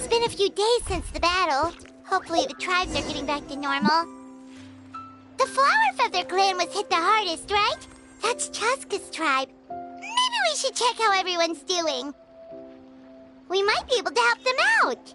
It's been a few days since the battle. Hopefully the tribes are getting back to normal. The flower feather clan was hit the hardest, right? That's Chaska's tribe. Maybe we should check how everyone's doing. We might be able to help them out.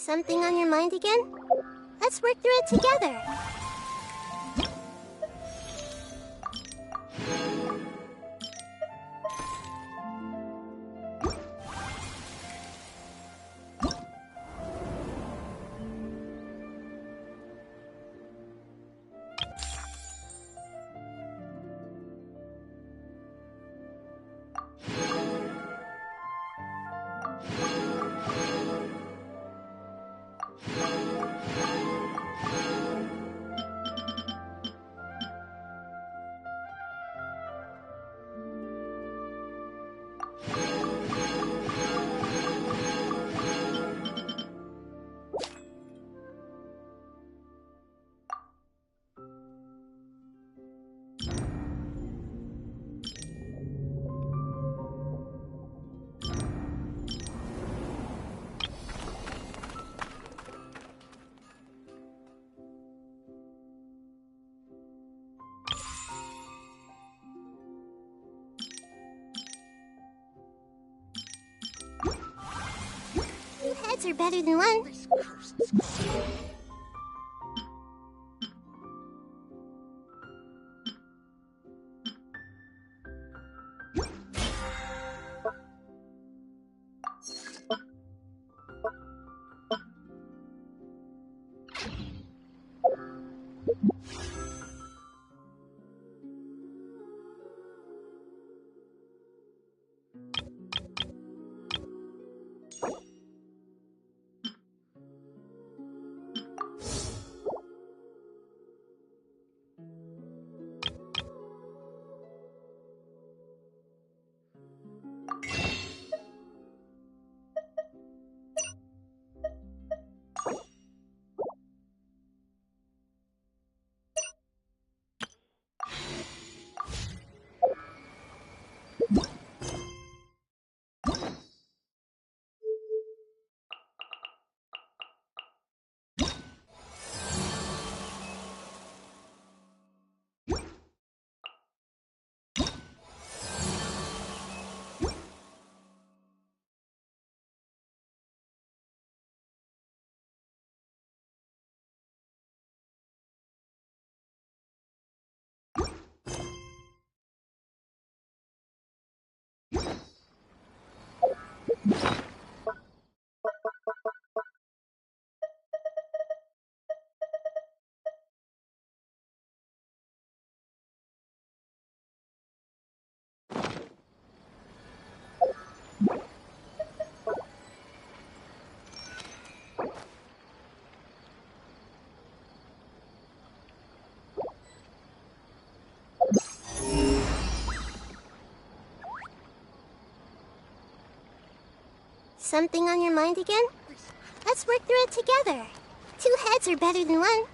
Something on your mind again? Let's work through it together. Two heads are better than one. Something on your mind again? Let's work through it together. Two heads are better than one.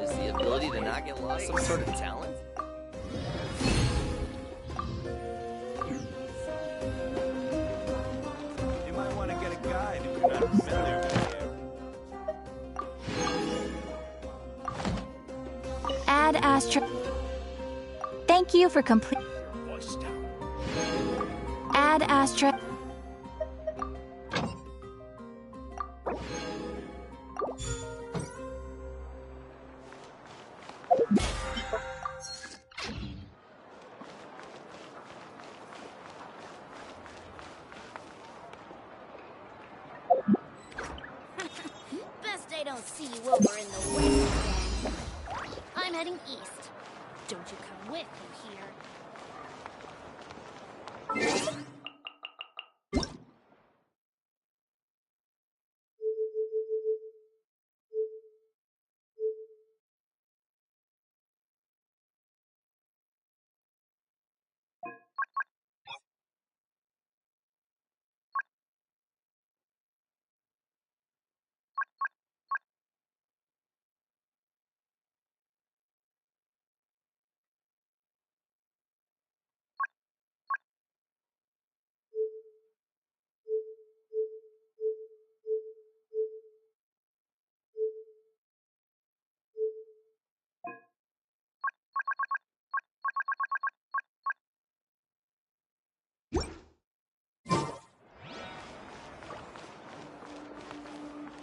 Is the ability to not get lost some sort of talent? You might want to get a guide if you're not familiar with the area. Add Astra. Thank you for complete. Voice down. Add Astra. Best I don't see you over in the west again. I'm heading east. Don't you come with, you hear?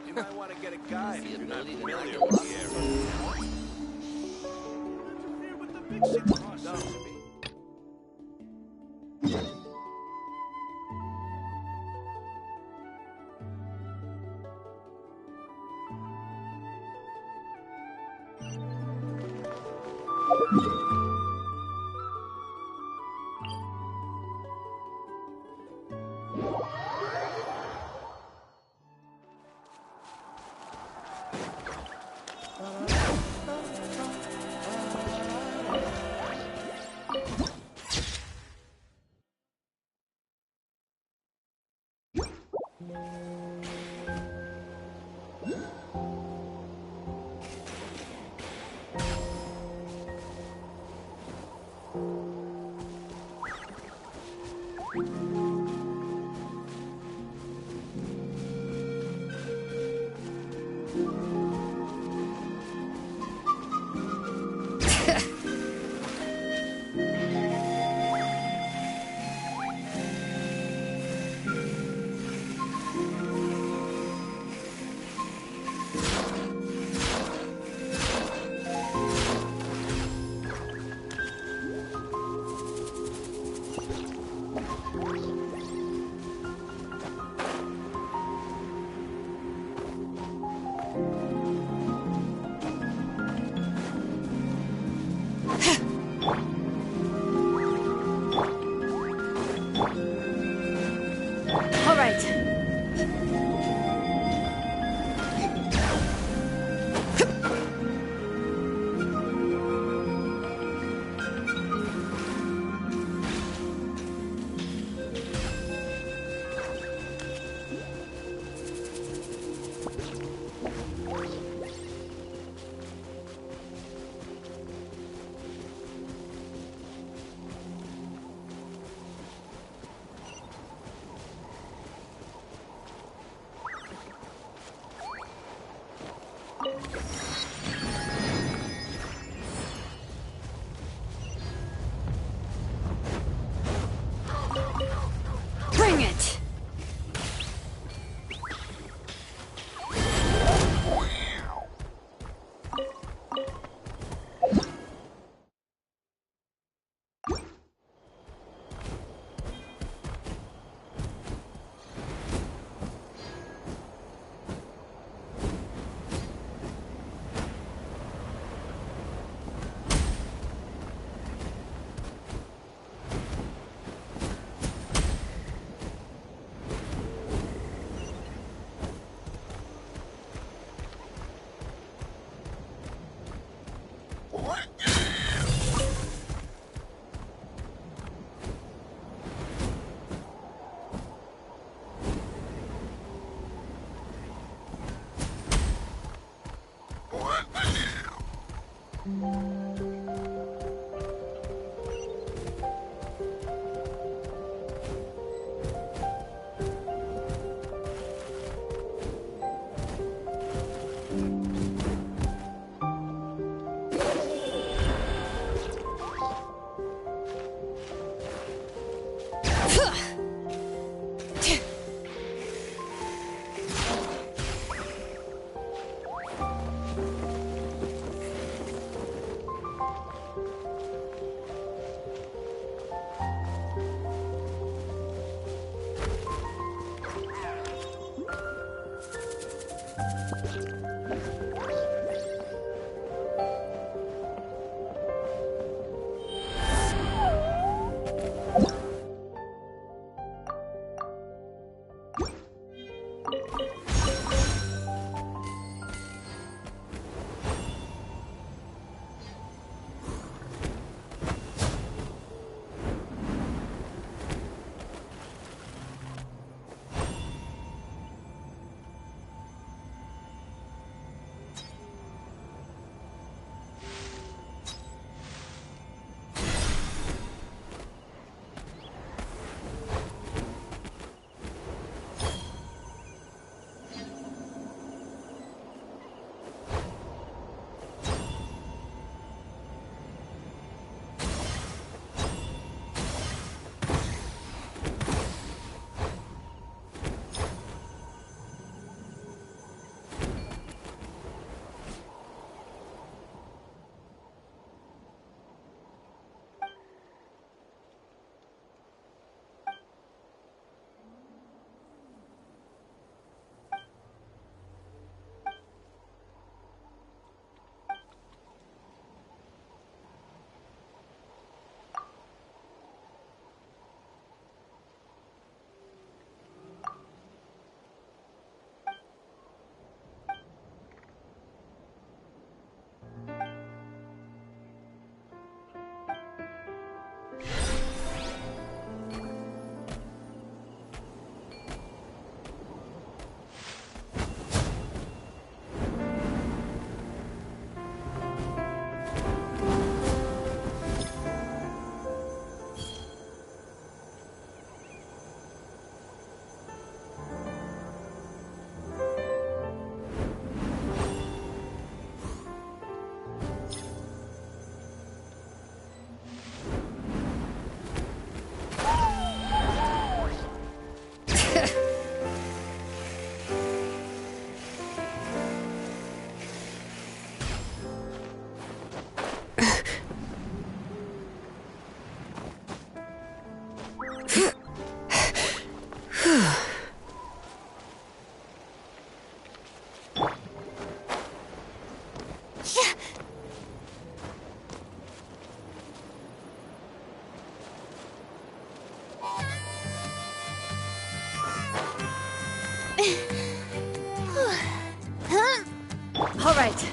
You might want to get a guide if you're not ability to not familiar get with lost the some area. sort of talent? Interfere with the big shit cross to me. All right. All right.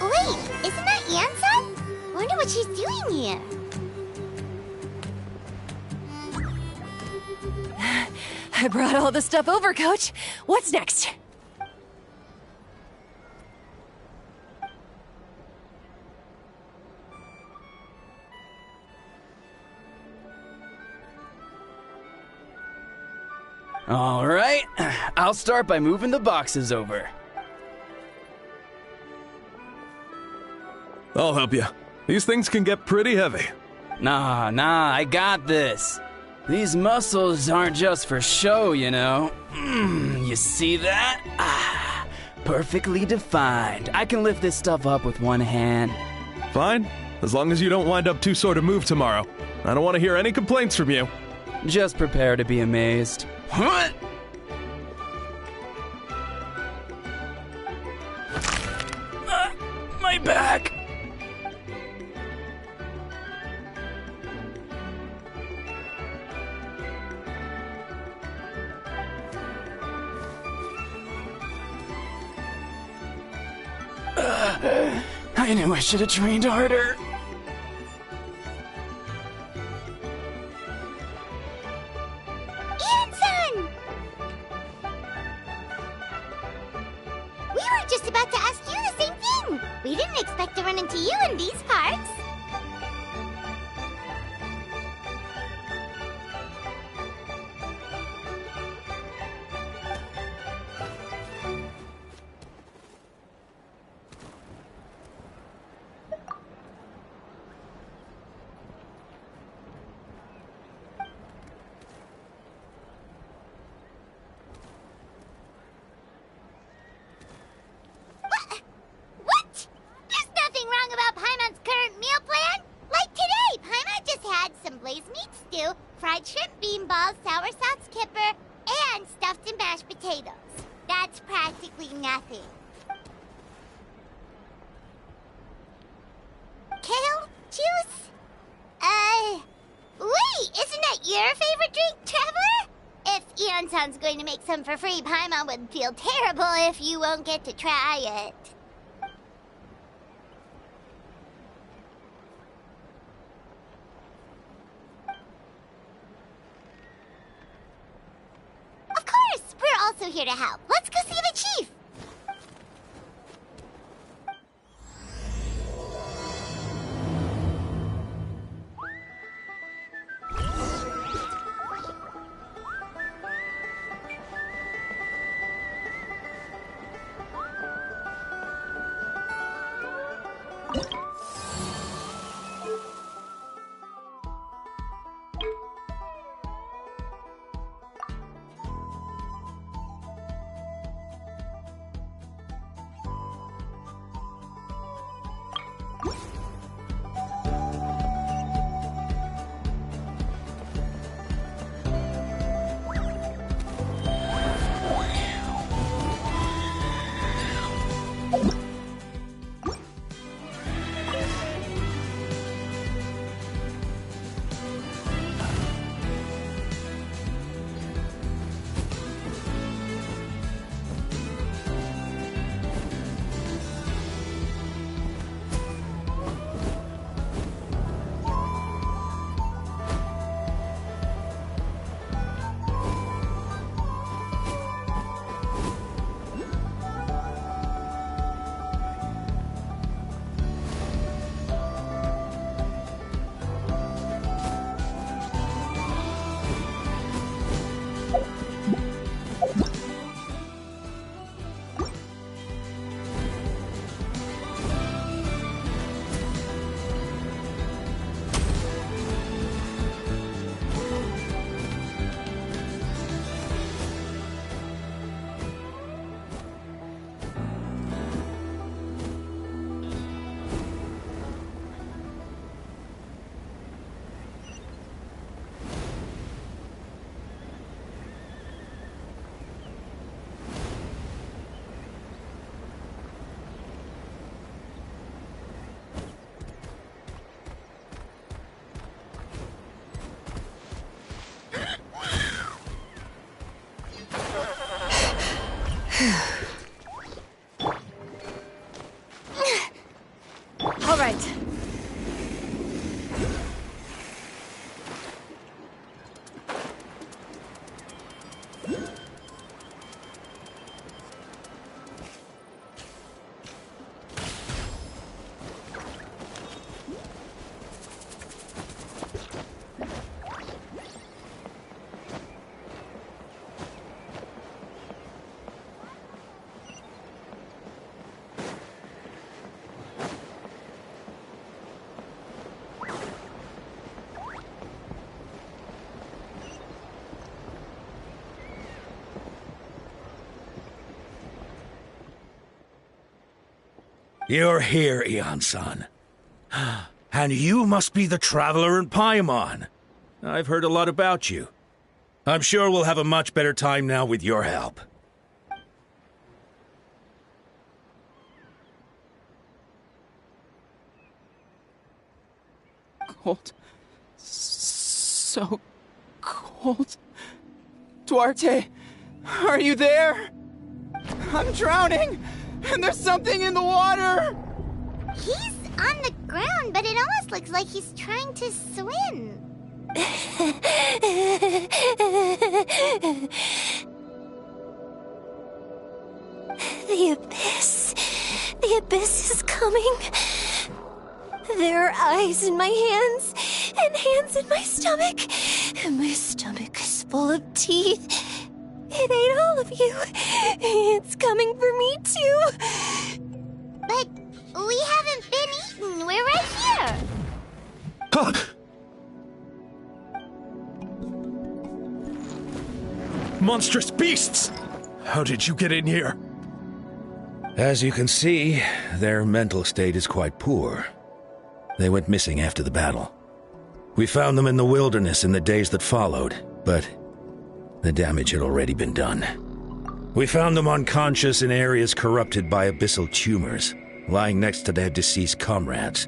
Wait, isn't that Anson? Wonder what she's doing here. I brought all the stuff over, Coach. What's next? All right, I'll start by moving the boxes over. I'll help you. These things can get pretty heavy. Nah, I got this. These muscles aren't just for show, you know. You see that? Ah, perfectly defined. I can lift this stuff up with one hand. Fine, as long as you don't wind up too sore to move tomorrow. I don't want to hear any complaints from you. Just prepare to be amazed. What? My back. I knew I should have trained harder. Anson! We were just about to ask you the same thing. We didn't expect to run into you in these parts. fried shrimp, bean balls, sour sauce kipper, and stuffed and mashed potatoes. That's practically nothing. Kale juice? Wait, isn't that your favorite drink, Traveler? If Eon-san's going to make some for free, Paimon would feel terrible if you won't get to try it. Of course, we're also here to help. Let's go see the chief. All right. You're here, Eon-san. And you must be the traveler in Paimon. I've heard a lot about you. I'm sure we'll have a much better time now with your help. Cold. So cold. Duarte, are you there? I'm drowning, and there's something in the water! He's on the ground, but it almost looks like he's trying to swim. The abyss. The abyss is coming. There are eyes in my hands, and hands in my stomach. And my stomach is full of teeth. It ate all of you. It's coming for me, too. But we haven't been eaten. We're right here. Huh. Monstrous beasts! How did you get in here? As you can see, their mental state is quite poor. They went missing after the battle. We found them in the wilderness in the days that followed, but the damage had already been done. We found them unconscious in areas corrupted by abyssal tumors, lying next to their deceased comrades.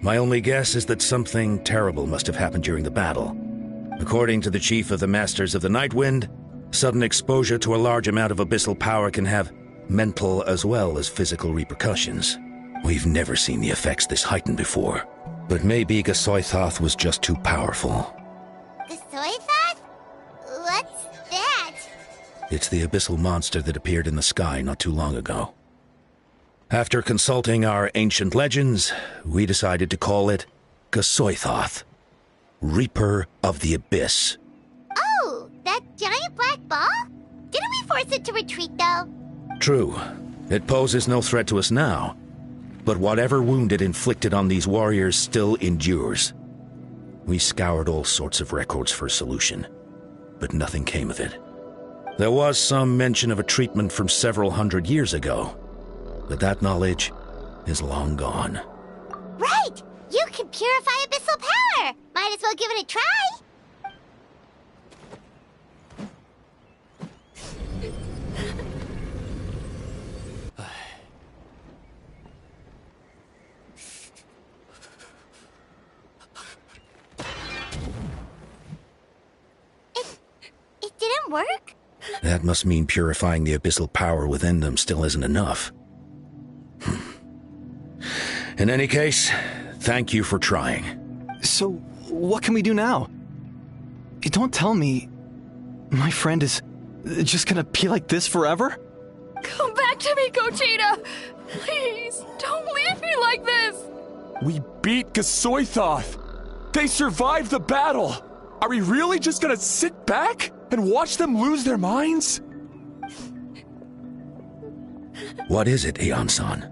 My only guess is that something terrible must have happened during the battle. According to the chief of the Masters of the Nightwind, sudden exposure to a large amount of abyssal power can have mental as well as physical repercussions. We've never seen the effects this heightened before, but maybe Gasoithoth was just too powerful. Gasoithoth? What's that? It's the abyssal monster that appeared in the sky not too long ago. After consulting our ancient legends, we decided to call it Gasoithoth, Reaper of the Abyss. Oh, that giant black ball? Didn't we force it to retreat, though? True. It poses no threat to us now, but whatever wound it inflicted on these warriors still endures. We scoured all sorts of records for a solution, but nothing came of it. There was some mention of a treatment from several hundred years ago, but that knowledge is long gone. Right! You can purify abyssal power! Might as well give it a try! It didn't work? That must mean purifying the abyssal power within them still isn't enough. In any case, thank you for trying. So, what can we do now? Don't tell me my friend is just gonna be like this forever? Come back to me, Gogeta! Please, don't leave me like this! We beat Gasoithoth! They survived the battle! Are we really just gonna sit back and watch them lose their minds? What is it, Aeon-san?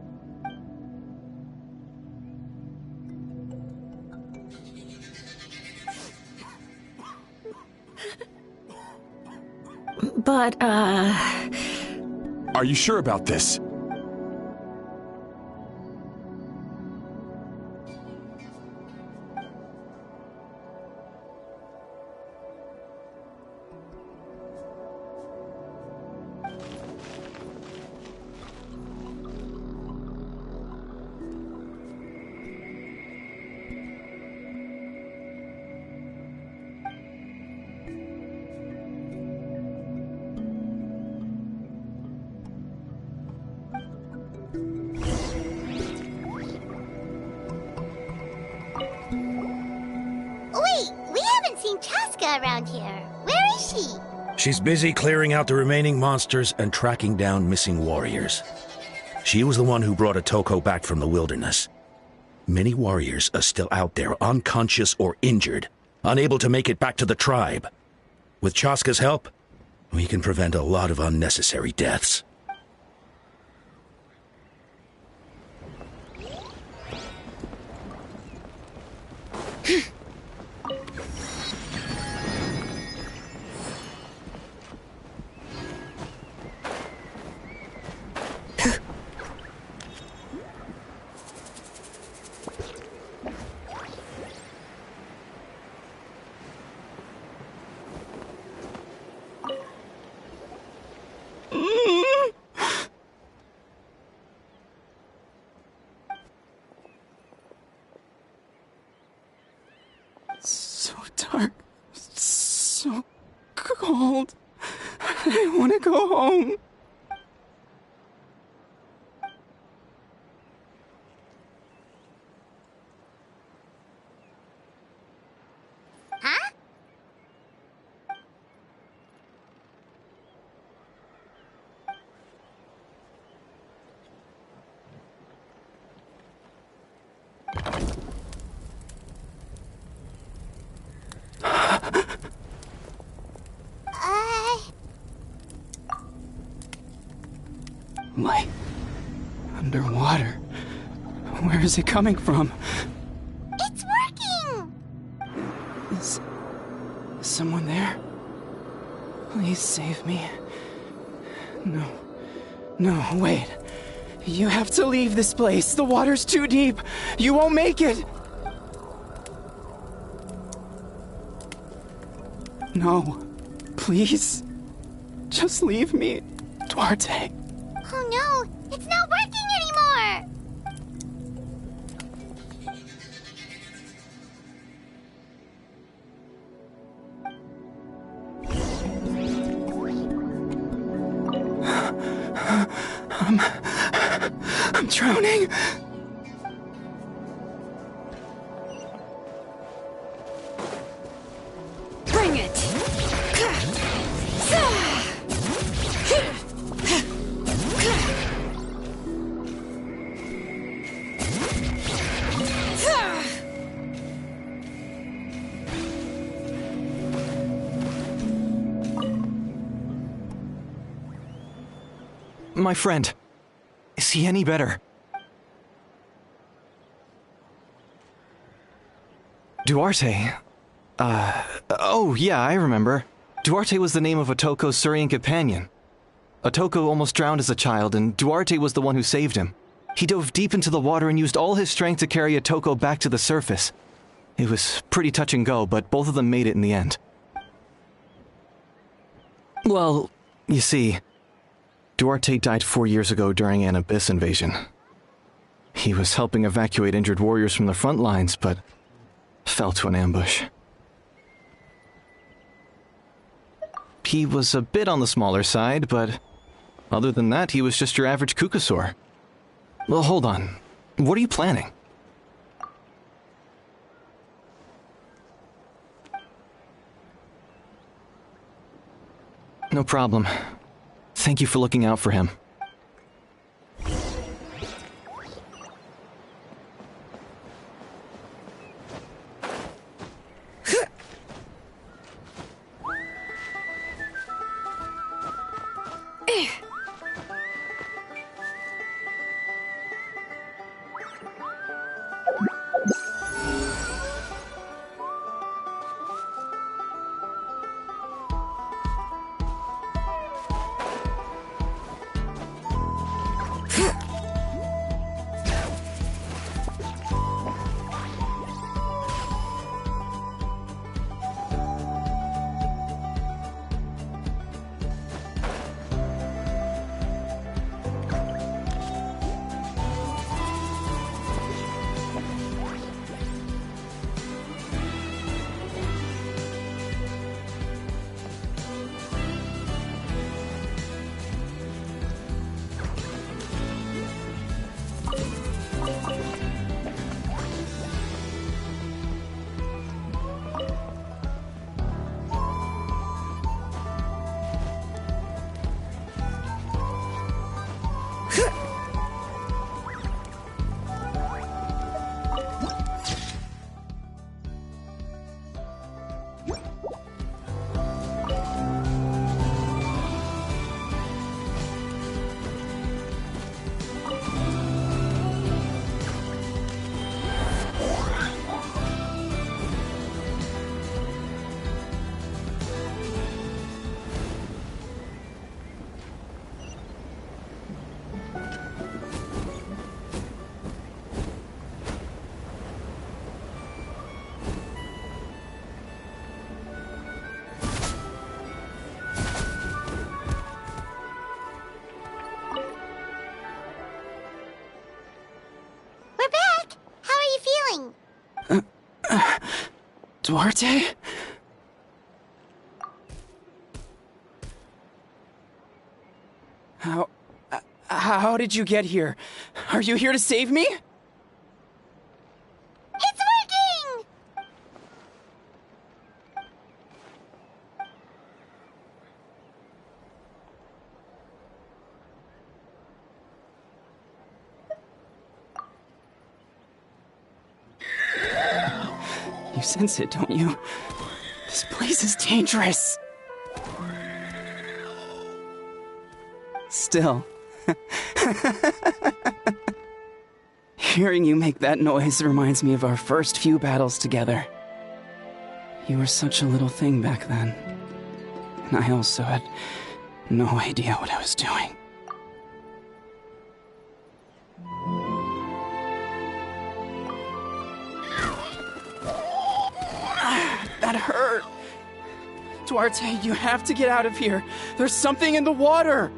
But, Are you sure about this? Around here. Where is she? She's busy clearing out the remaining monsters and tracking down missing warriors. She was the one who brought Otoko back from the wilderness. Many warriors are still out there, unconscious or injured, unable to make it back to the tribe. With Chaska's help, we can prevent a lot of unnecessary deaths. So dark, so cold. I want to go home. Huh? Light. Underwater. Where is it coming from? It's working! Is someone there? Please save me. No. No, wait. You have to leave this place. The water's too deep. You won't make it. No. Please. Just leave me, Duarte. Oh no, it's not working anymore! I'm drowning. Bring it! My friend. Is he any better? Duarte? Oh yeah, I remember. Duarte was the name of Otoko's Surian companion. Otoko almost drowned as a child, and Duarte was the one who saved him. He dove deep into the water and used all his strength to carry Otoko back to the surface. It was pretty touch and go, but both of them made it in the end. Well, you see, Duarte died 4 years ago during an abyss invasion. He was helping evacuate injured warriors from the front lines, but fell to an ambush. He was a bit on the smaller side, but other than that, he was just your average Kukasaur. Well, hold on. What are you planning? No problem. Thank you for looking out for him. Duarte? How did you get here? Are you here to save me? It's working! You sense it, don't you? This place is dangerous. Still. Hearing you make that noise reminds me of our first few battles together. You were such a little thing back then. And I also had no idea what I was doing. That hurt. Duarte, you have to get out of here. There's something in the water.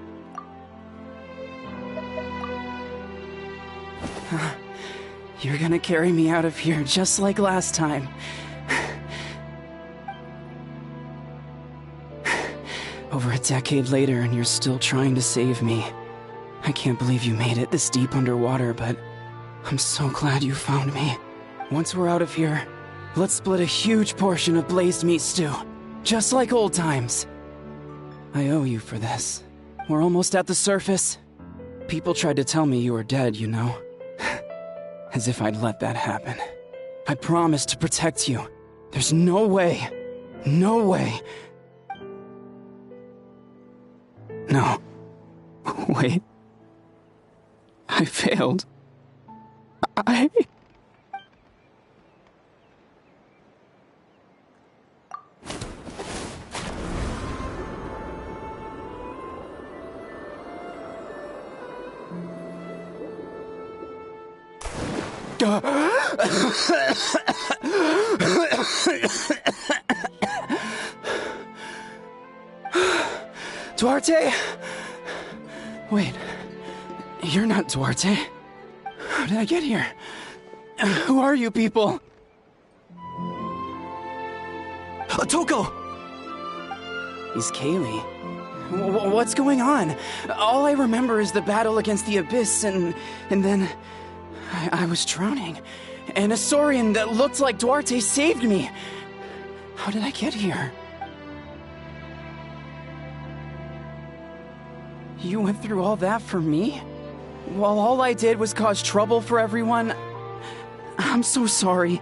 You're gonna carry me out of here just like last time. Over a decade later, and you're still trying to save me. I can't believe you made it this deep underwater, but I'm so glad you found me. Once we're out of here, let's split a huge portion of blazed meat stew, just like old times. I owe you for this. We're almost at the surface. People tried to tell me you were dead, you know. As if I'd let that happen. I promised to protect you. There's no way. No way. No. Wait. I failed. Duarte? Wait, you're not Duarte. How did I get here? Who are you people? Otoko! He's Kaylee. What's going on? All I remember is the battle against the Abyss, and then I was drowning. And a Saurian that looked like Duarte saved me. How did I get here? You went through all that for me? While all I did was cause trouble for everyone? I'm so sorry.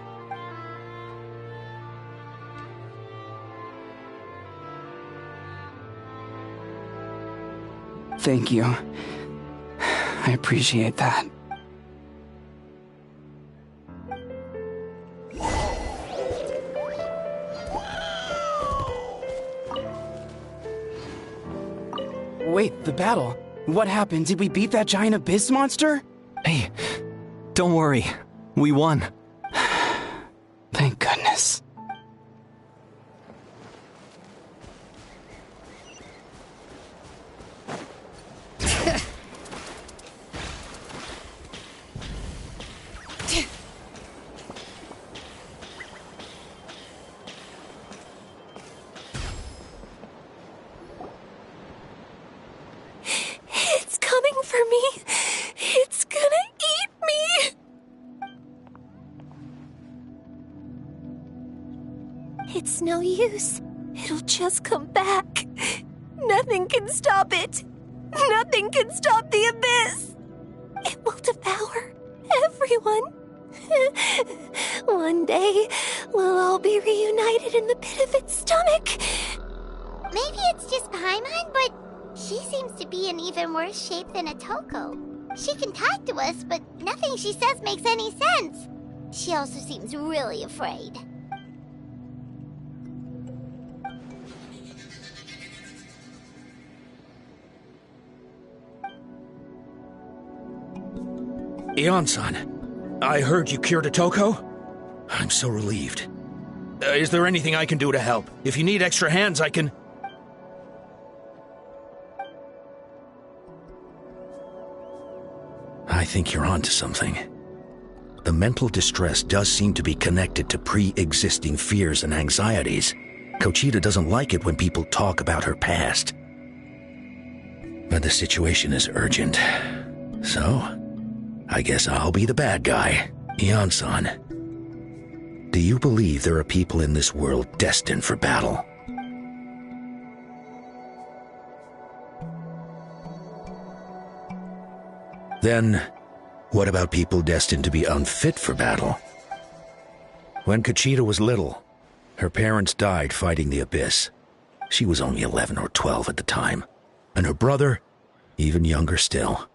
Thank you. I appreciate that. Wait, the battle. What happened? Did we beat that giant abyss monster? Hey, don't worry. We won. Thank goodness. It's coming for me. It's gonna eat me. It's no use. It'll just come back. Nothing can stop it. Nothing can stop the abyss. It will devour everyone. One day, we'll all be reunited in the pit of its stomach. Maybe it's just Paimon, but she seems to be in even worse shape than Otoko. She can talk to us, but nothing she says makes any sense. She also seems really afraid. Ion-san, I heard you cured Otoko? I'm so relieved. Is there anything I can do to help? If you need extra hands, I can... I think you're onto something. The mental distress does seem to be connected to pre-existing fears and anxieties. Kochita doesn't like it when people talk about her past. But the situation is urgent. So, I guess I'll be the bad guy. Ion-san, do you believe there are people in this world destined for battle? Then, what about people destined to be unfit for battle? When Kochita was little, her parents died fighting the Abyss. She was only 11 or 12 at the time, and her brother, even younger still.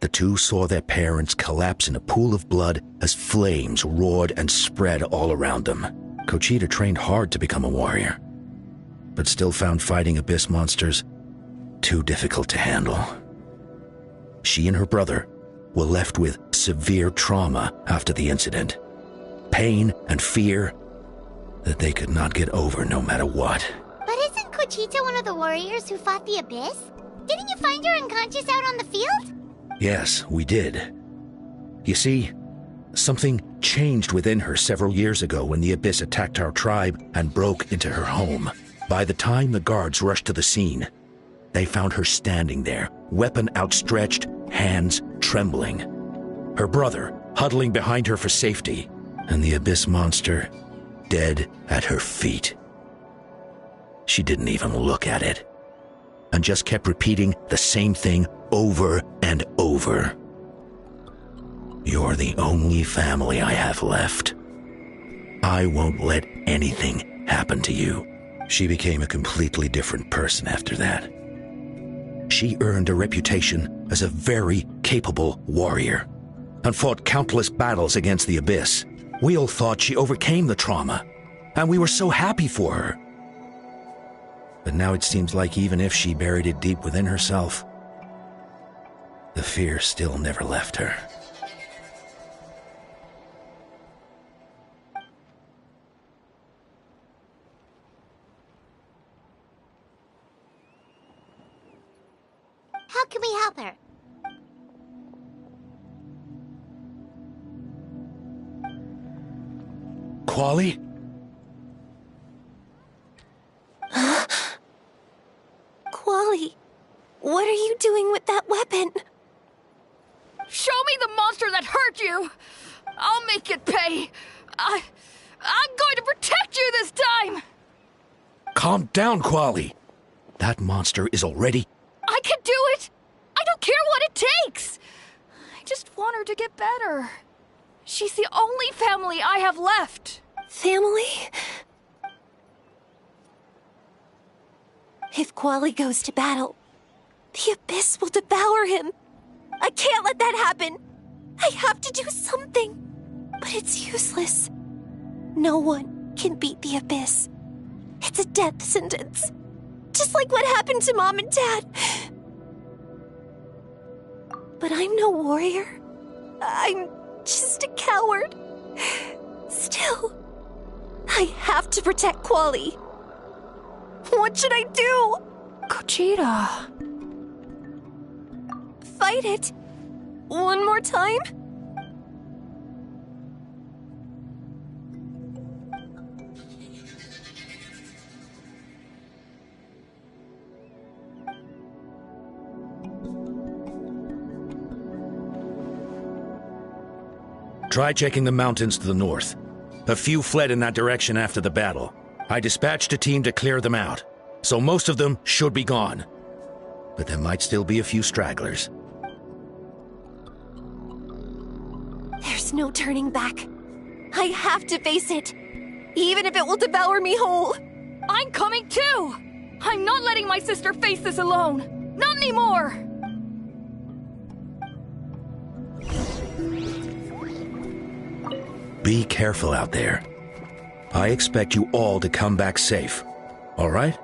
The two saw their parents collapse in a pool of blood as flames roared and spread all around them. Kochita trained hard to become a warrior, but still found fighting Abyss monsters too difficult to handle. She and her brother were left with severe trauma after the incident. Pain and fear, that they could not get over no matter what. But isn't Cochita one of the warriors who fought the Abyss? Didn't you find her unconscious out on the field? Yes, we did. You see, something changed within her several years ago when the Abyss attacked our tribe and broke into her home. By the time the guards rushed to the scene, they found her standing there, weapon outstretched, hands trembling. Her brother huddling behind her for safety, and the Abyss monster dead at her feet. She didn't even look at it, and just kept repeating the same thing over and over. You're the only family I have left. I won't let anything happen to you. She became a completely different person after that. She earned a reputation as a very capable warrior and fought countless battles against the Abyss. We all thought she overcame the trauma, and we were so happy for her. But now it seems like even if she buried it deep within herself, the fear still never left her. How can we help her? Quali? Quali, what are you doing with that weapon? Show me the monster that hurt you! I'll make it pay! I'm going to protect you this time! Calm down, Quali. That monster is already... I can do it! I don't care what it takes! I just want her to get better. She's the only family I have left. Family? If Quali goes to battle, the Abyss will devour him. I can't let that happen. I have to do something. But it's useless. No one can beat the Abyss. It's a death sentence. Just like what happened to Mom and Dad. But I'm no warrior. I'm just a coward. Still, I have to protect Quali. What should I do? Cochita. Fight it. One more time? Try checking the mountains to the north. A few fled in that direction after the battle. I dispatched a team to clear them out, so most of them should be gone. But there might still be a few stragglers. There's no turning back. I have to face it, even if it will devour me whole. I'm coming too! I'm not letting my sister face this alone! Not anymore! Be careful out there. I expect you all to come back safe, all right?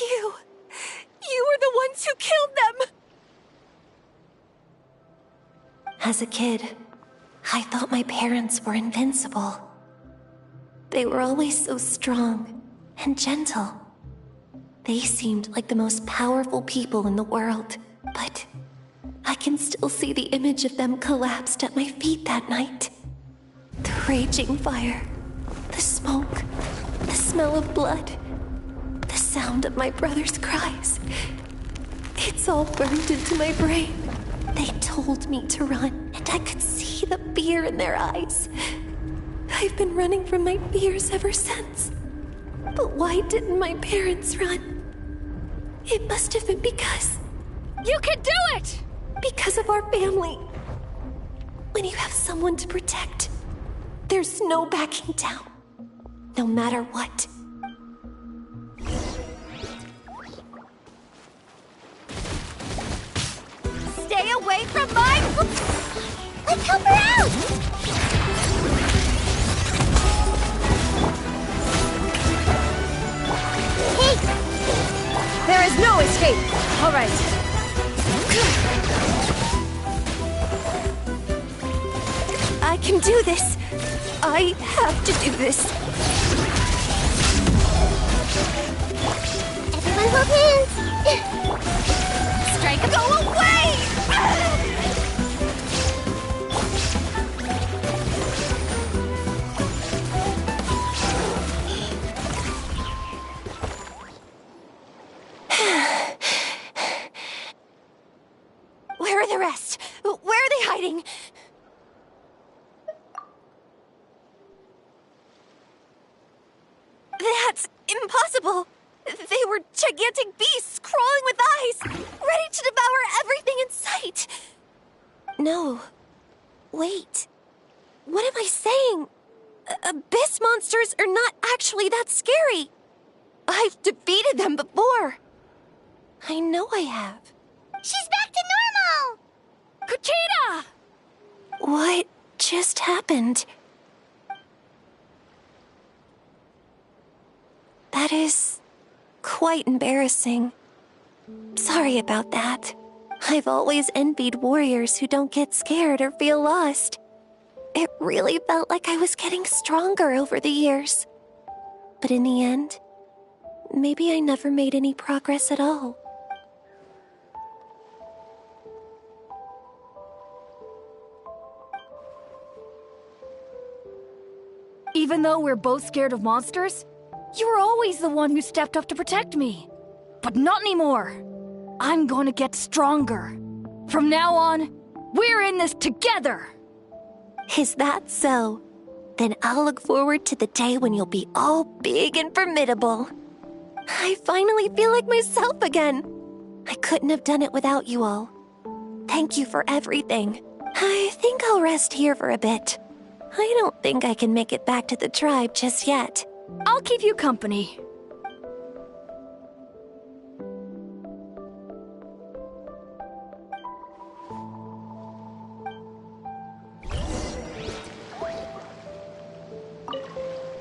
You were the ones who killed them! As a kid, I thought my parents were invincible. They were always so strong and gentle. They seemed like the most powerful people in the world, but I can still see the image of them collapsed at my feet that night. The raging fire, the smoke, the smell of blood, the sound of my brother's cries. It's all burned into my brain. They told me to run, and I could see the fear in their eyes. I've been running from my fears ever since. But why didn't my parents run? It must have been because... You can do it! Because of our family. When you have someone to protect, there's no backing down. No matter what. Stay away from my... Let's help her out! There is no escape! All right. I can do this. I have to do this. Everyone hold hands! Strike, go away! Where are the rest? Where are they hiding? That's impossible! They were gigantic beasts crawling with eyes, ready to devour everything in sight! No. Wait. What am I saying? Abyss monsters are not actually that scary. I've defeated them before. I know I have. She's back to normal! Kuchina! What just happened? That is quite embarrassing. Sorry about that. I've always envied warriors who don't get scared or feel lost. It really felt like I was getting stronger over the years. But in the end, maybe I never made any progress at all. Even though we're both scared of monsters, you were always the one who stepped up to protect me. But not anymore. I'm going to get stronger. From now on, we're in this together. Is that so? Then I'll look forward to the day when you'll be all big and formidable. I finally feel like myself again. I couldn't have done it without you all. Thank you for everything. I think I'll rest here for a bit. I don't think I can make it back to the tribe just yet. I'll keep you company.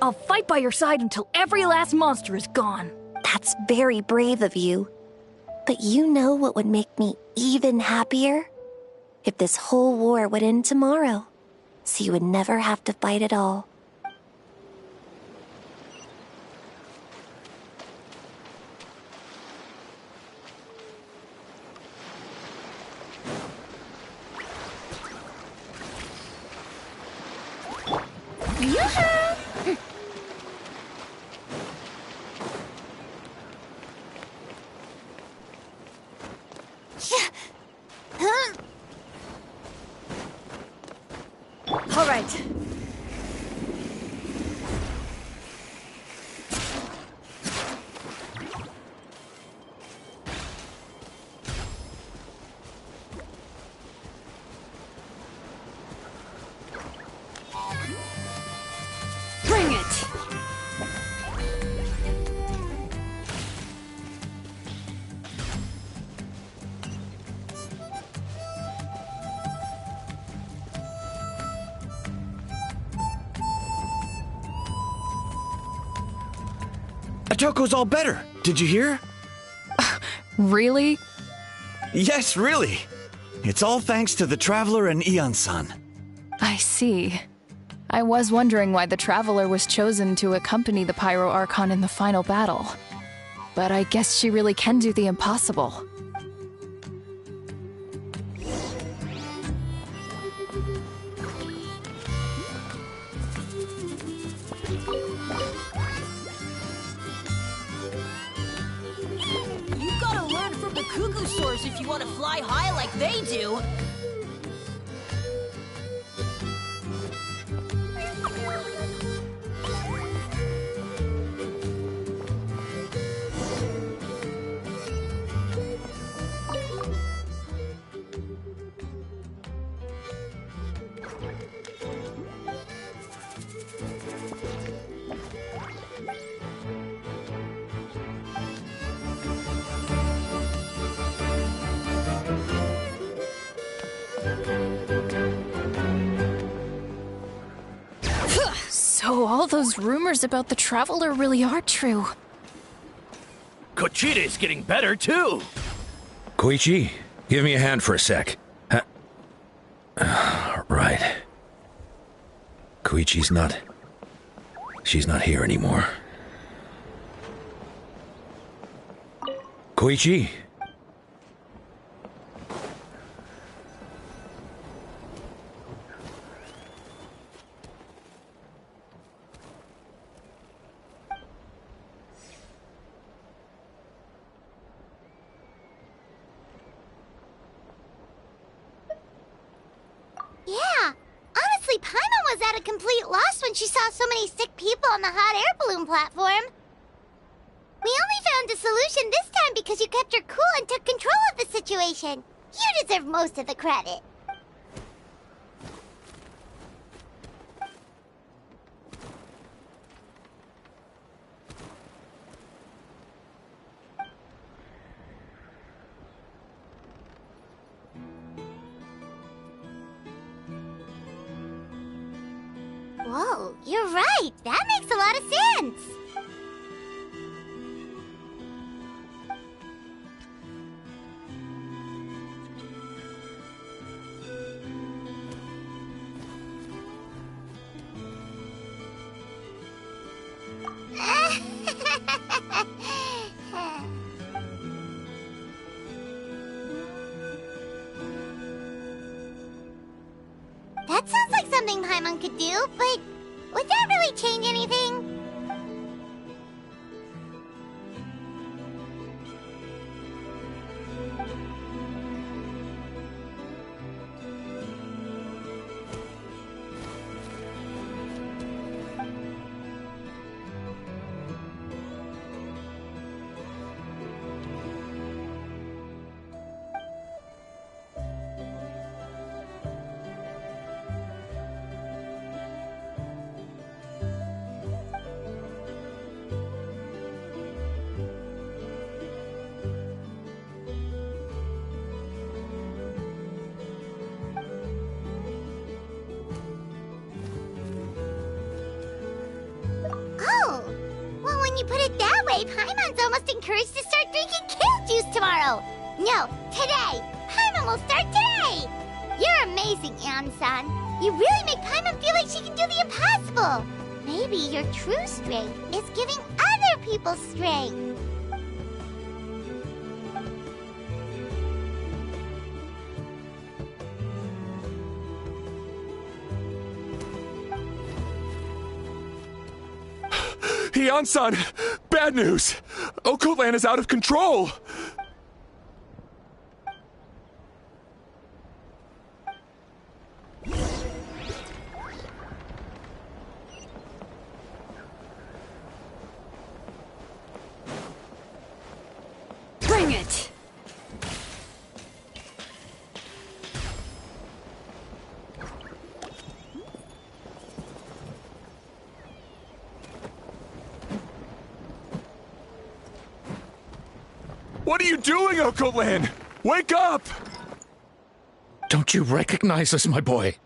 I'll fight by your side until every last monster is gone. That's very brave of you. But you know what would make me even happier? If this whole war would end tomorrow, so you would never have to fight at all. All right. Bring it! Atoko's all better. Did you hear? Really? Yes, really. It's all thanks to the Traveler and Eon-san. I see. I was wondering why the Traveler was chosen to accompany the Pyro Archon in the final battle. But I guess she really can do the impossible. You gotta learn from the cuckoo soars if you want to fly high like they do. So all those rumors about the Traveler really are true. Kochita's getting better, too! Koichi, give me a hand for a sec. Right. Koichi's not... She's not here anymore. Koichi? Yeah, honestly, Paimon was at a complete loss when she saw so many sick people on the hot air balloon platform. We only found a solution this time because you kept your cool and took control of the situation. You deserve most of the credit. Whoa, you're right. That makes a lot of sense. That sounds like something Paimon could do, but would that really change anything? Oh, well, when you put it that way, Paimon's almost encouraged to start drinking kale juice tomorrow. No, today. Paimon will start today. You're amazing, Eon-san. You really make Paimon feel like she can do the impossible. Maybe your true strength is giving other people strength. Eon-san! Bad news! Okoland is out of control! Bring it! What are you doing, Okoland? Wake up! Don't you recognize us, my boy?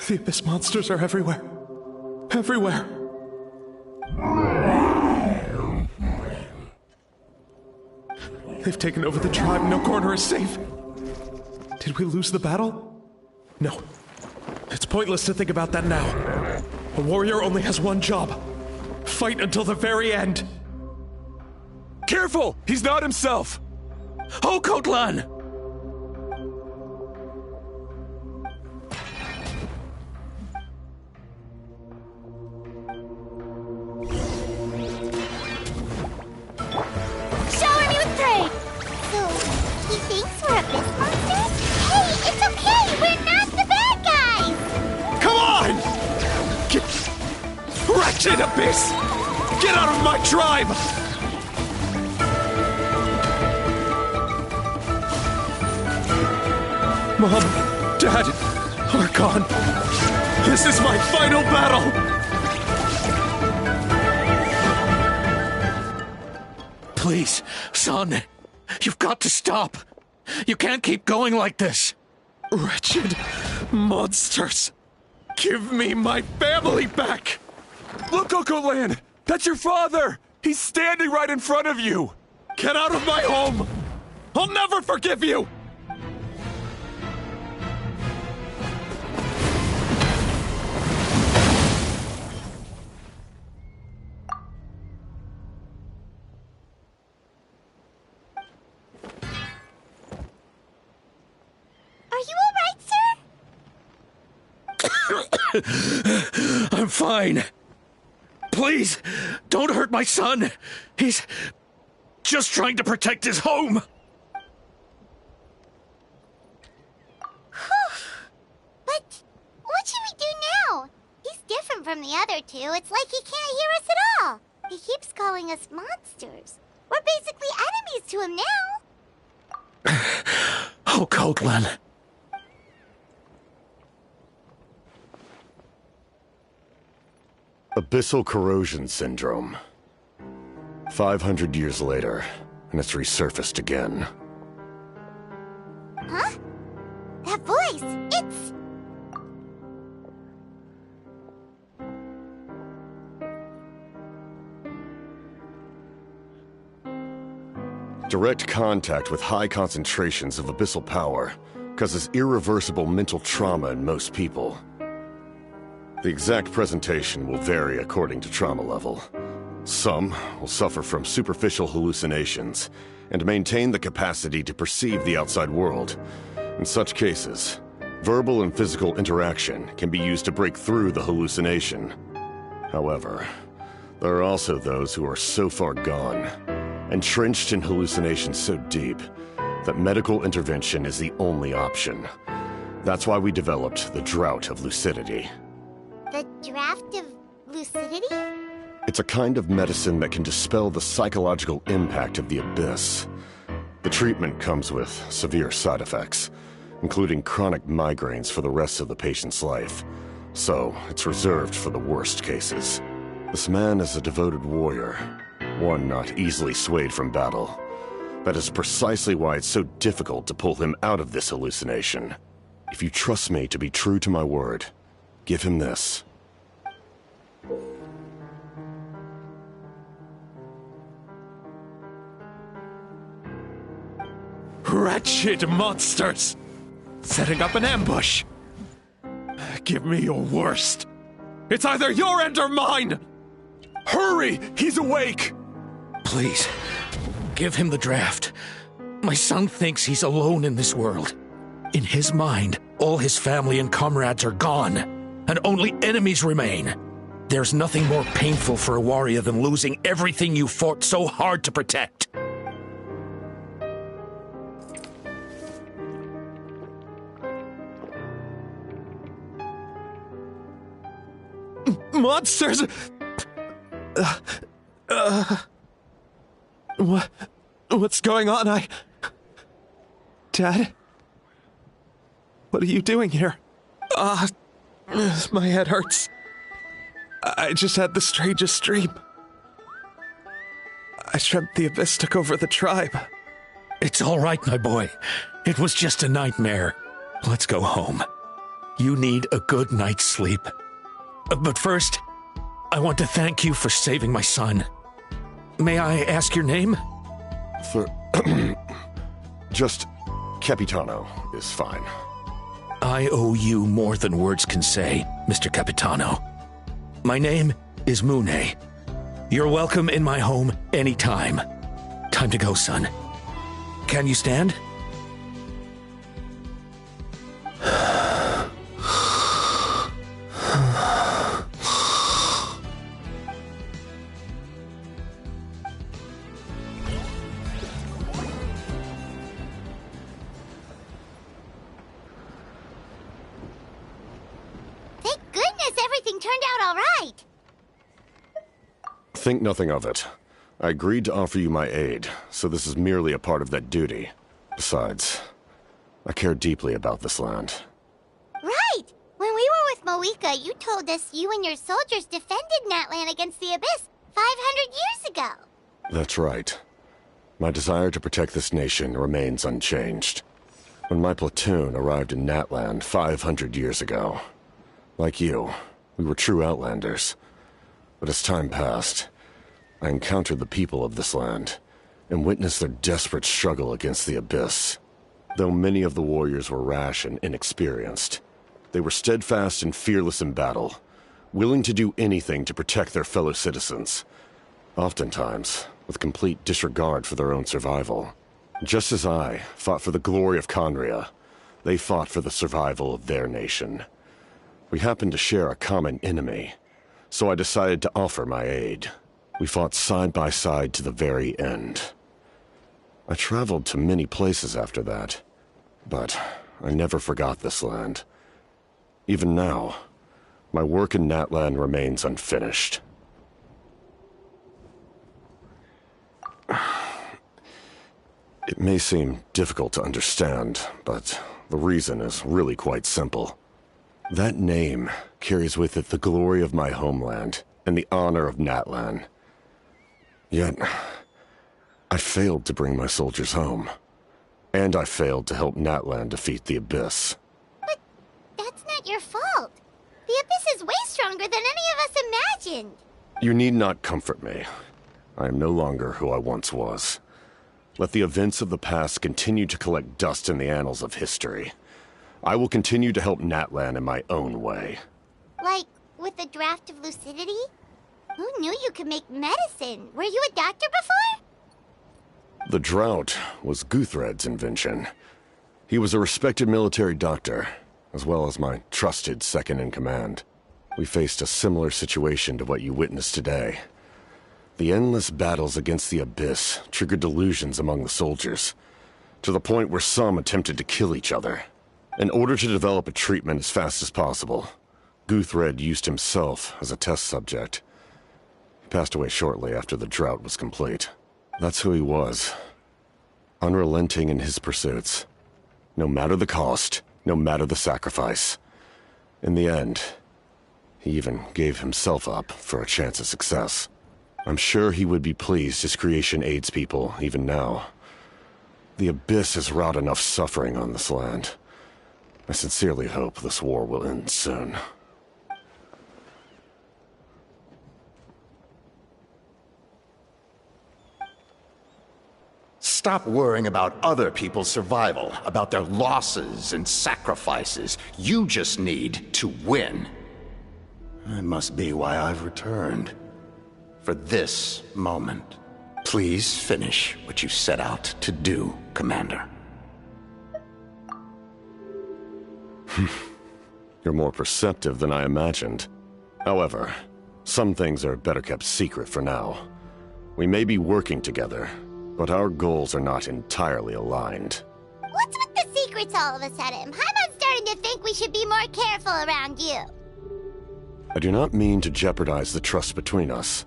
The Abyss monsters are everywhere. everywhere. They've taken over the tribe. No corner is safe. Did we lose the battle? No. It's pointless to think about that now. A warrior only has one job. Fight until the very end. Careful! He's not himself! Oh, Kotlan! Shower me with praise! So, he thinks we're abyss monsters? Hey, it's okay! We're not the bad guys! Come on! Get... Wretched abyss! Get out of my tribe! Mom, Dad, are gone. This is my final battle! Please, son, you've got to stop. You can't keep going like this. Wretched monsters! Give me my family back! Look, Cocoland! That's your father! He's standing right in front of you! Get out of my home! I'll never forgive you! Are you alright, sir? I'm fine. Please, don't hurt my son. He's just trying to protect his home. But what should we do now? He's different from the other two. It's like he can't hear us at all. He keeps calling us monsters. We're basically enemies to him now. Oh, Kotlan. Abyssal corrosion syndrome. 500 years later, and it's resurfaced again. Huh? That voice, it's... Direct contact with high concentrations of abyssal power causes irreversible mental trauma in most people. The exact presentation will vary according to trauma level. Some will suffer from superficial hallucinations and maintain the capacity to perceive the outside world. In such cases, verbal and physical interaction can be used to break through the hallucination. However, there are also those who are so far gone, entrenched in hallucinations so deep, that medical intervention is the only option. That's why we developed the Drought of Lucidity. The draft of lucidity? It's a kind of medicine that can dispel the psychological impact of the abyss. The treatment comes with severe side effects, including chronic migraines for the rest of the patient's life. So, it's reserved for the worst cases. This man is a devoted warrior, one not easily swayed from battle. That is precisely why it's so difficult to pull him out of this hallucination. If you trust me to be true to my word, give him this. Wretched monsters! Setting up an ambush! Give me your worst! It's either your end or mine! Hurry! He's awake! Please, give him the draft. My son thinks he's alone in this world. In his mind, all his family and comrades are gone, and only enemies remain. There's nothing more painful for a warrior than losing everything you fought so hard to protect. Monsters! What's going on? Dad? What are you doing here? My head hurts. I just had the strangest dream. I dreamt the Abyss took over the tribe. It's all right, my boy. It was just a nightmare. Let's go home. You need a good night's sleep. But first, I want to thank you for saving my son. May I ask your name? Just Capitano is fine. I owe you more than words can say, Mr. Capitano. My name is Mune. You're welcome in my home anytime. Time to go, son. Can you stand? Thank goodness everything turned out all right. Think nothing of it. I agreed to offer you my aid, so this is merely a part of that duty. Besides, I care deeply about this land. Right! When we were with Moika, you told us you and your soldiers defended Natlan against the Abyss 500 years ago. That's right. My desire to protect this nation remains unchanged. When my platoon arrived in Natland 500 years ago, like you, we were true outlanders. But as time passed, I encountered the people of this land and witnessed their desperate struggle against the Abyss. Though many of the warriors were rash and inexperienced, they were steadfast and fearless in battle, willing to do anything to protect their fellow citizens, oftentimes with complete disregard for their own survival. Just as I fought for the glory of Conria, they fought for the survival of their nation. We happened to share a common enemy, so I decided to offer my aid. We fought side by side to the very end. I traveled to many places after that, but I never forgot this land. Even now, my work in Natlan remains unfinished. It may seem difficult to understand, but the reason is really quite simple. That name carries with it the glory of my homeland and the honor of Natlan. Yet, I failed to bring my soldiers home. And I failed to help Natlan defeat the Abyss. But that's not your fault. The Abyss is way stronger than any of us imagined. You need not comfort me. I am no longer who I once was. Let the events of the past continue to collect dust in the annals of history. I will continue to help Natlan in my own way. Like, with the draft of lucidity? Who knew you could make medicine? Were you a doctor before? The drought was Guthred's invention. He was a respected military doctor, as well as my trusted second-in-command. We faced a similar situation to what you witnessed today. The endless battles against the Abyss triggered delusions among the soldiers, to the point where some attempted to kill each other. In order to develop a treatment as fast as possible, Guthred used himself as a test subject. He passed away shortly after the drought was complete. That's who he was. Unrelenting in his pursuits. No matter the cost, no matter the sacrifice. In the end, he even gave himself up for a chance of success. I'm sure he would be pleased his creation aids people even now. The Abyss has wrought enough suffering on this land. I sincerely hope this war will end soon. Stop worrying about other people's survival, about their losses and sacrifices. You just need to win. That must be why I've returned. For this moment. Please finish what you set out to do, Commander. You're more perceptive than I imagined. However, some things are better kept secret for now. We may be working together, but our goals are not entirely aligned. What's with the secrets all of a sudden? I'm starting to think we should be more careful around you. I do not mean to jeopardize the trust between us.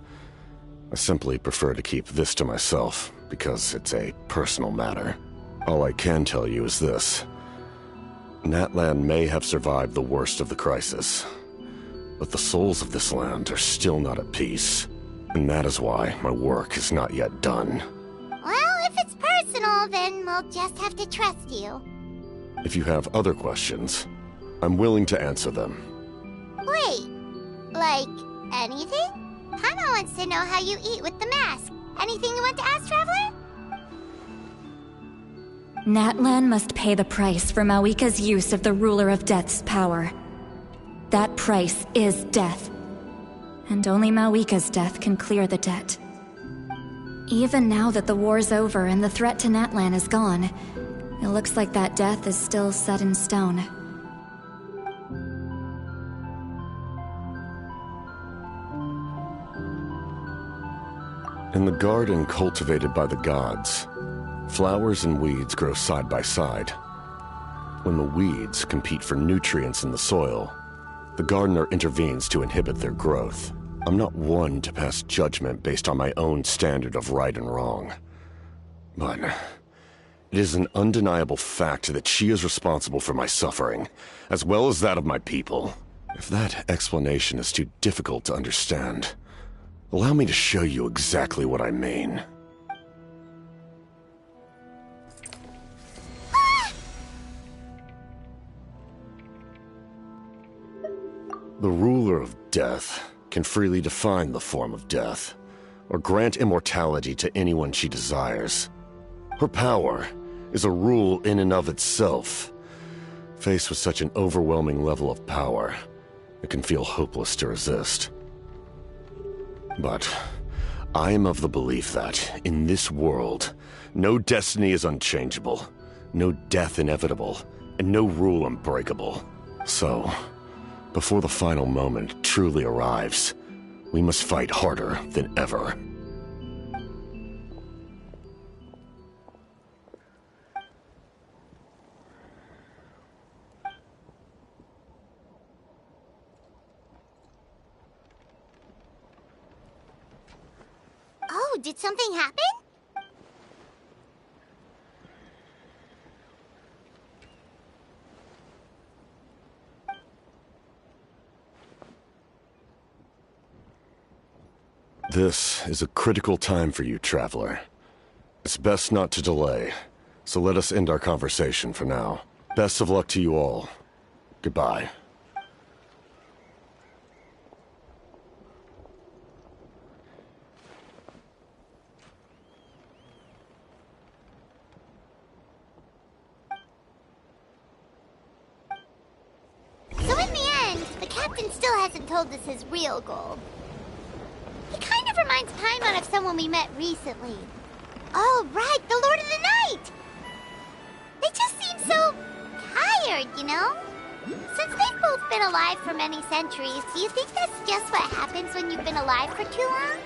I simply prefer to keep this to myself, because it's a personal matter. All I can tell you is this. Natlan may have survived the worst of the crisis, but the souls of this land are still not at peace. And that is why my work is not yet done. Well, if it's personal, then we'll just have to trust you. If you have other questions, I'm willing to answer them. Wait, like anything? wants to know how you eat with the mask. Anything you want to ask, Traveler? Natlan must pay the price for Mawika's use of the Ruler of Death's power. That price is death. And only Mawika's death can clear the debt. Even now that the war's over and the threat to Natlan is gone, it looks like that death is still set in stone. In the garden cultivated by the gods, flowers and weeds grow side by side. When the weeds compete for nutrients in the soil, the gardener intervenes to inhibit their growth. I'm not one to pass judgment based on my own standard of right and wrong. But it is an undeniable fact that she is responsible for my suffering, as well as that of my people. If that explanation is too difficult to understand, allow me to show you exactly what I mean. The ruler of death can freely define the form of death, or grant immortality to anyone she desires. Her power is a rule in and of itself. Faced with such an overwhelming level of power, it can feel hopeless to resist. But I am of the belief that, in this world, no destiny is unchangeable, no death inevitable, and no rule unbreakable. So, before the final moment truly arrives, we must fight harder than ever. Oh, did something happen? This is a critical time for you, Traveler. It's best not to delay, so let us end our conversation for now. Best of luck to you all. Goodbye. So in the end, the captain still hasn't told us his real goal. He kind of reminds Paimon of someone we met recently. Oh, right, the Lord of the Night! They just seem so tired, you know? Since they've both been alive for many centuries, do you think that's just what happens when you've been alive for too long?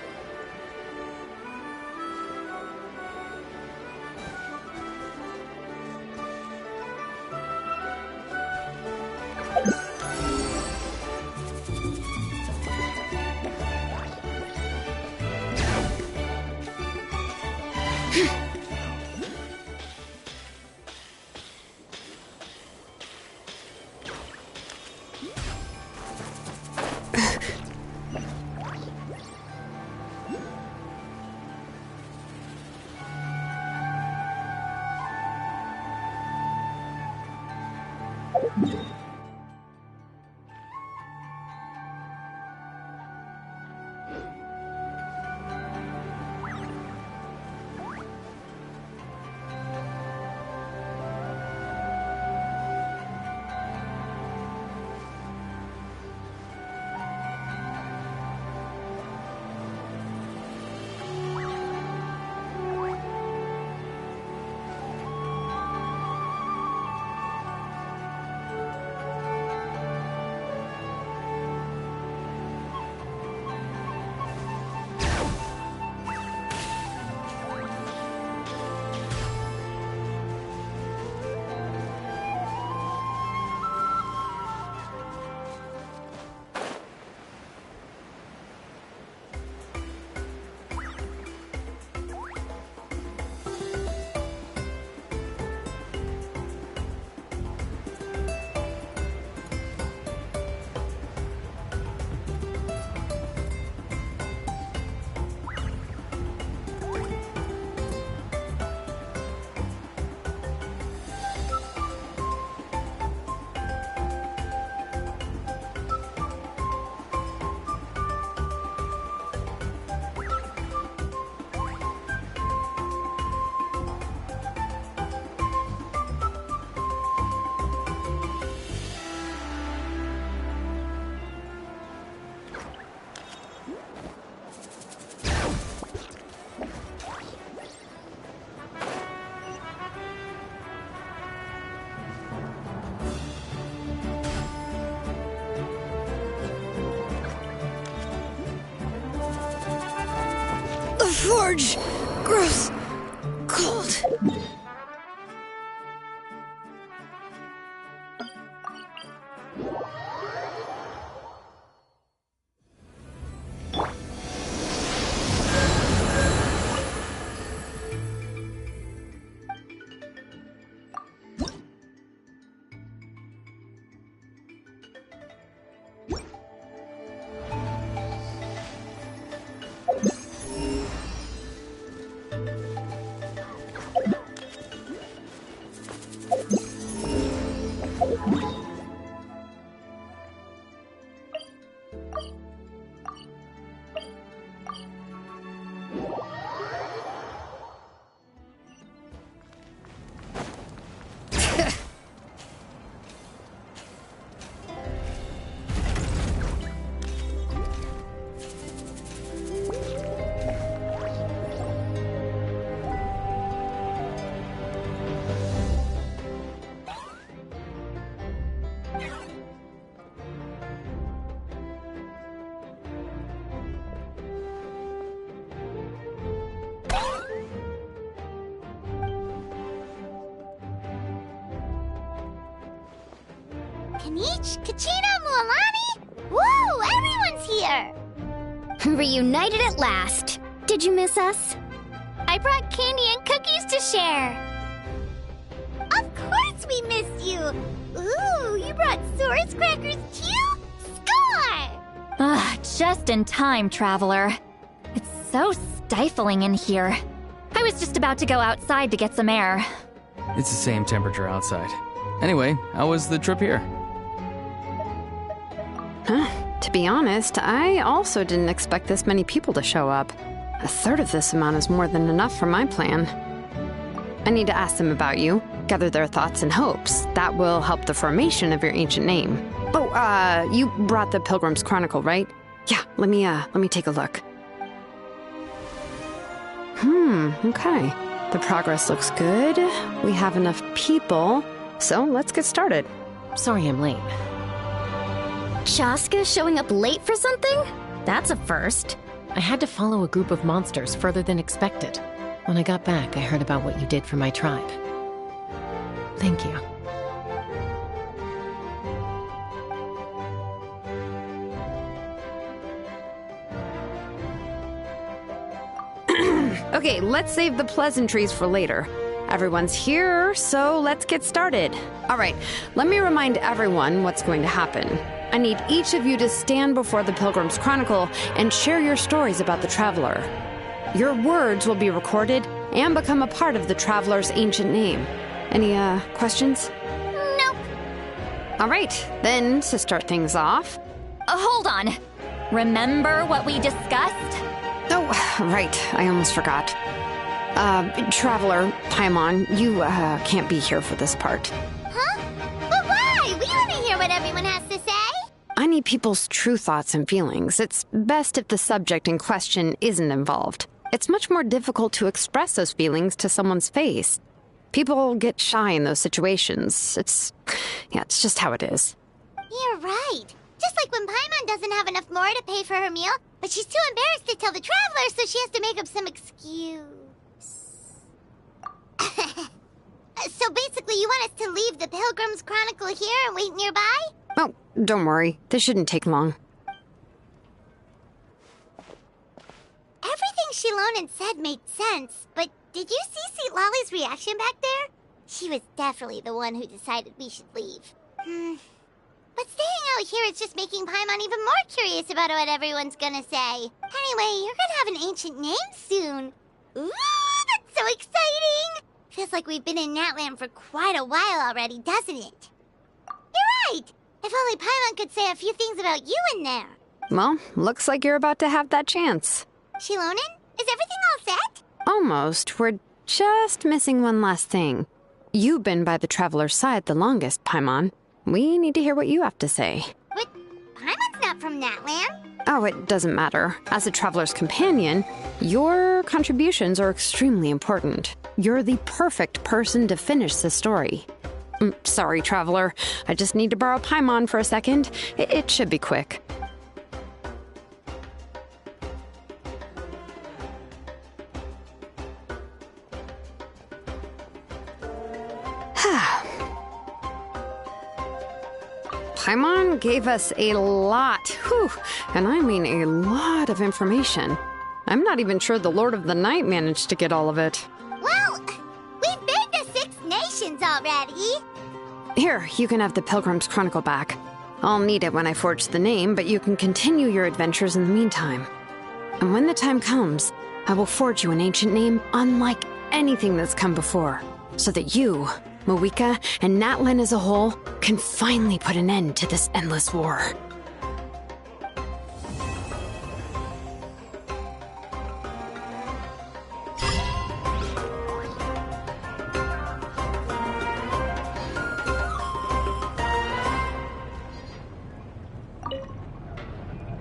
forge grows cold. Kanich, Kachina, Mualani? Woo! Everyone's here! Reunited at last. Did you miss us? I brought candy and cookies to share. Of course we missed you! Ooh, you brought Source crackers too? Score! Just in time, Traveler. It's so stifling in here. I was just about to go outside to get some air. It's the same temperature outside. Anyway, how was the trip here? To be honest, I also didn't expect this many people to show up. A third of this amount is more than enough for my plan. I need to ask them about you, gather their thoughts and hopes. That will help the formation of your ancient name. Oh, you brought the Pilgrim's Chronicle, right? Yeah, let me take a look. Okay. The progress looks good. We have enough people, so let's get started. Sorry I'm late. Chaska showing up late for something? That's a first. I had to follow a group of monsters further than expected. When I got back, I heard about what you did for my tribe. Thank you. Okay, let's save the pleasantries for later. Everyone's here, so let's get started. All right, let me remind everyone what's going to happen. I need each of you to stand before the Pilgrim's Chronicle and share your stories about the Traveler. Your words will be recorded and become a part of the Traveler's ancient name. Any, questions? Nope. All right, then, to start things off... Hold on. Remember what we discussed? Oh, right, I almost forgot. Traveler, Paimon, you, can't be here for this part. Huh? But why? We want to hear what everyone has to say. I need people's true thoughts and feelings. It's best if the subject in question isn't involved. It's much more difficult to express those feelings to someone's face. People get shy in those situations. It's just how it is. You're right. Just like when Paimon doesn't have enough more to pay for her meal, but she's too embarrassed to tell the Traveler, so she has to make up some excuse. So basically, you want us to leave the Pilgrim's Chronicle here and wait nearby? Oh, don't worry. This shouldn't take long. Everything Shilonen said made sense, but did you see Sweet Lolly's reaction back there? She was definitely the one who decided we should leave. But staying out here is just making Paimon even more curious about what everyone's gonna say. Anyway, you're gonna have an ancient name soon. Ooh, that's so exciting! Feels like we've been in Natland for quite a while already, doesn't it? You're right! If only Paimon could say a few things about you in there. Well, looks like you're about to have that chance. Shilonen, is everything all set? Almost. We're just missing one last thing. You've been by the Traveler's side the longest, Paimon. We need to hear what you have to say. But Paimon's not from Natland. Oh, it doesn't matter. As a Traveler's companion, your contributions are extremely important. You're the perfect person to finish the story. Sorry, Traveler. I just need to borrow Paimon for a second. It should be quick. Paimon gave us a lot, and I mean a lot of information. I'm not even sure the Lord of the Night managed to get all of it. Well, we've been to 6 nations already. Here, you can have the Pilgrim's Chronicle back. I'll need it when I forge the name, but you can continue your adventures in the meantime. And when the time comes, I will forge you an ancient name unlike anything that's come before, so that you, Moika, and Natlan as a whole can finally put an end to this endless war.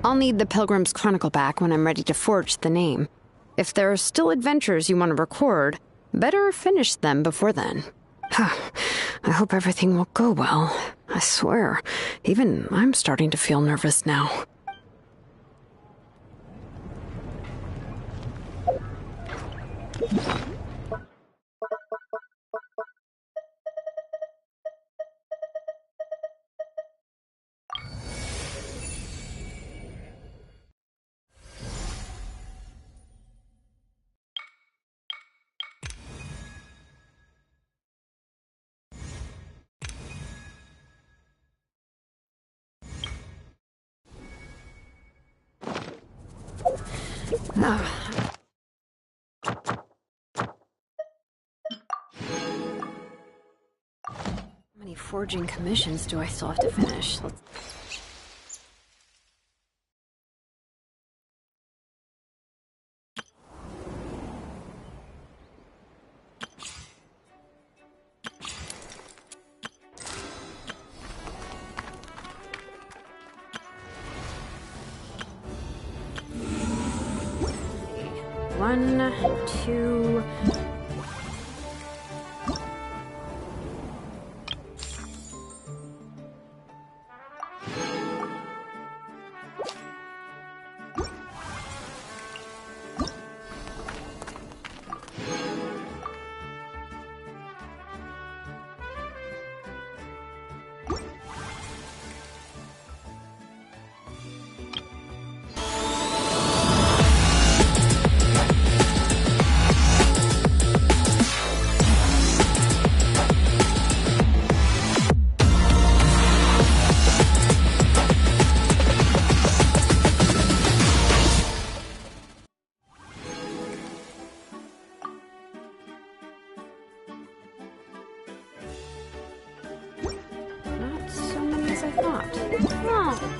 I'll need the Pilgrim's Chronicle back when I'm ready to forge the name. If there are still adventures you want to record, better finish them before then. I hope everything will go well. I swear, even I'm starting to feel nervous now. How many forging commissions do I still have to finish? One, two... Not so many as I thought. Oh.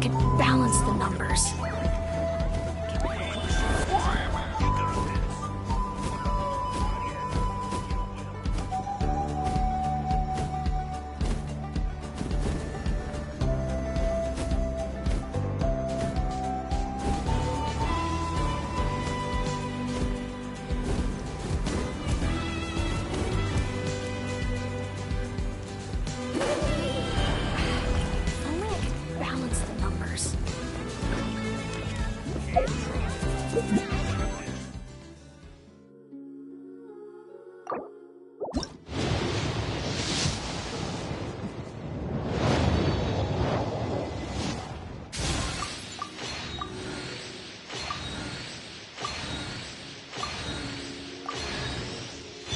could balance the numbers. Balance the numbers.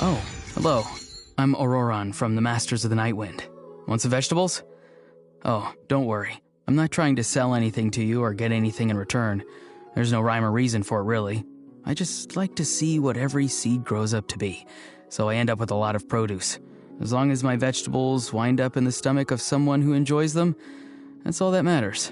Oh, hello. I'm Auroron from the Masters of the Nightwind. Want some vegetables? Oh, don't worry. I'm not trying to sell anything to you or get anything in return. There's no rhyme or reason for it, really. I just like to see what every seed grows up to be, so I end up with a lot of produce. As long as my vegetables wind up in the stomach of someone who enjoys them, that's all that matters.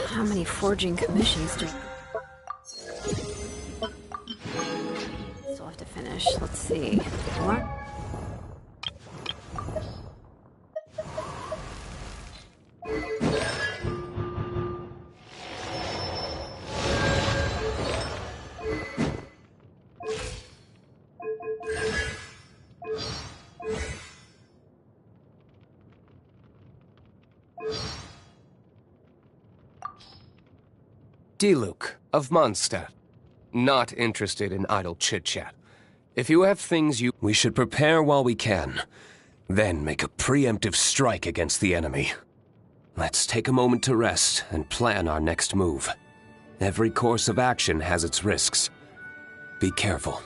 How many forging commissions do... Still have to finish. Let's see. What? Diluc of Mondstadt. Not interested in idle chit-chat. If you have things we should prepare while we can. Then make a preemptive strike against the enemy. Let's take a moment to rest and plan our next move. Every course of action has its risks. Be careful.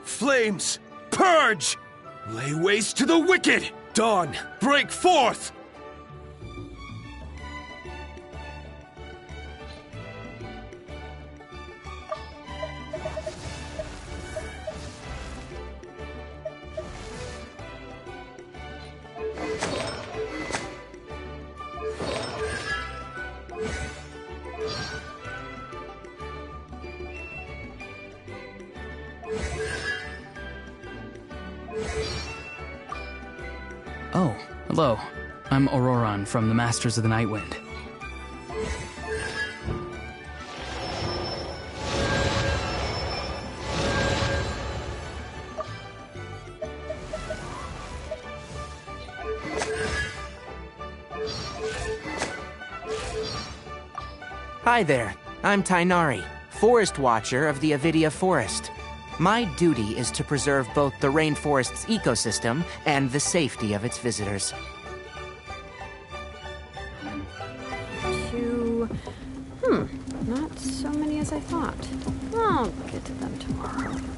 Flames, purge! Lay waste to the wicked! Dawn, break forth! Oh, hello. I'm Auroran from the Masters of the Nightwind. Hi there. I'm Tainari, Forest Watcher of the Avidia Forest. My duty is to preserve both the rainforest's ecosystem and the safety of its visitors. Not so many as I thought. I'll get to them tomorrow.